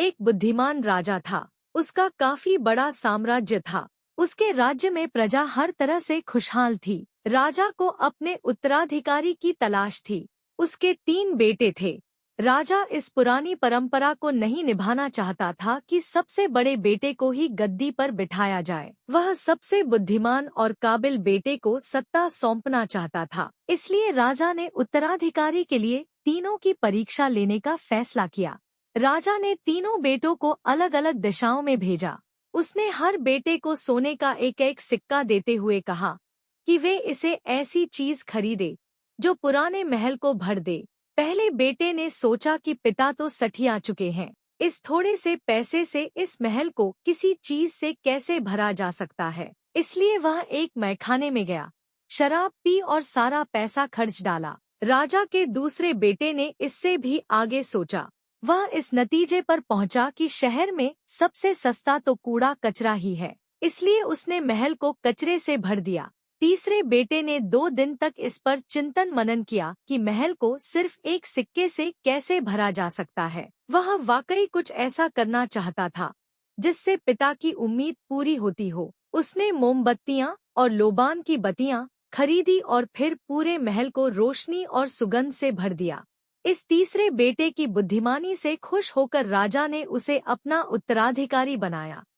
एक बुद्धिमान राजा था। उसका काफी बड़ा साम्राज्य था। उसके राज्य में प्रजा हर तरह से खुशहाल थी। राजा को अपने उत्तराधिकारी की तलाश थी। उसके 3 बेटे थे। राजा इस पुरानी परंपरा को नहीं निभाना चाहता था कि सबसे बड़े बेटे को ही गद्दी पर बिठाया जाए। वह सबसे बुद्धिमान और काबिल बेटे को सत्ता सौंपना चाहता था। इसलिए राजा ने उत्तराधिकारी के लिए तीनों की परीक्षा लेने का फैसला किया। राजा ने तीनों बेटों को अलग अलग दिशाओं में भेजा। उसने हर बेटे को सोने का एक एक सिक्का देते हुए कहा कि वे इसे ऐसी चीज खरीदे जो पुराने महल को भर दे। पहले बेटे ने सोचा कि पिता तो सठिया चुके हैं, इस थोड़े से पैसे से इस महल को किसी चीज से कैसे भरा जा सकता है। इसलिए वह एक मैखाने में गया, शराब पी और सारा पैसा खर्च डाला। राजा के दूसरे बेटे ने इससे भी आगे सोचा। वह इस नतीजे पर पहुंचा कि शहर में सबसे सस्ता तो कूड़ा कचरा ही है। इसलिए उसने महल को कचरे से भर दिया। तीसरे बेटे ने 2 दिन तक इस पर चिंतन मनन किया कि महल को सिर्फ एक सिक्के से कैसे भरा जा सकता है। वह वाकई कुछ ऐसा करना चाहता था जिससे पिता की उम्मीद पूरी होती हो। उसने मोमबत्तियां और लोबान की बत्तियां खरीदी और फिर पूरे महल को रोशनी और सुगंध से भर दिया। इस तीसरे बेटे की बुद्धिमानी से खुश होकर राजा ने उसे अपना उत्तराधिकारी बनाया।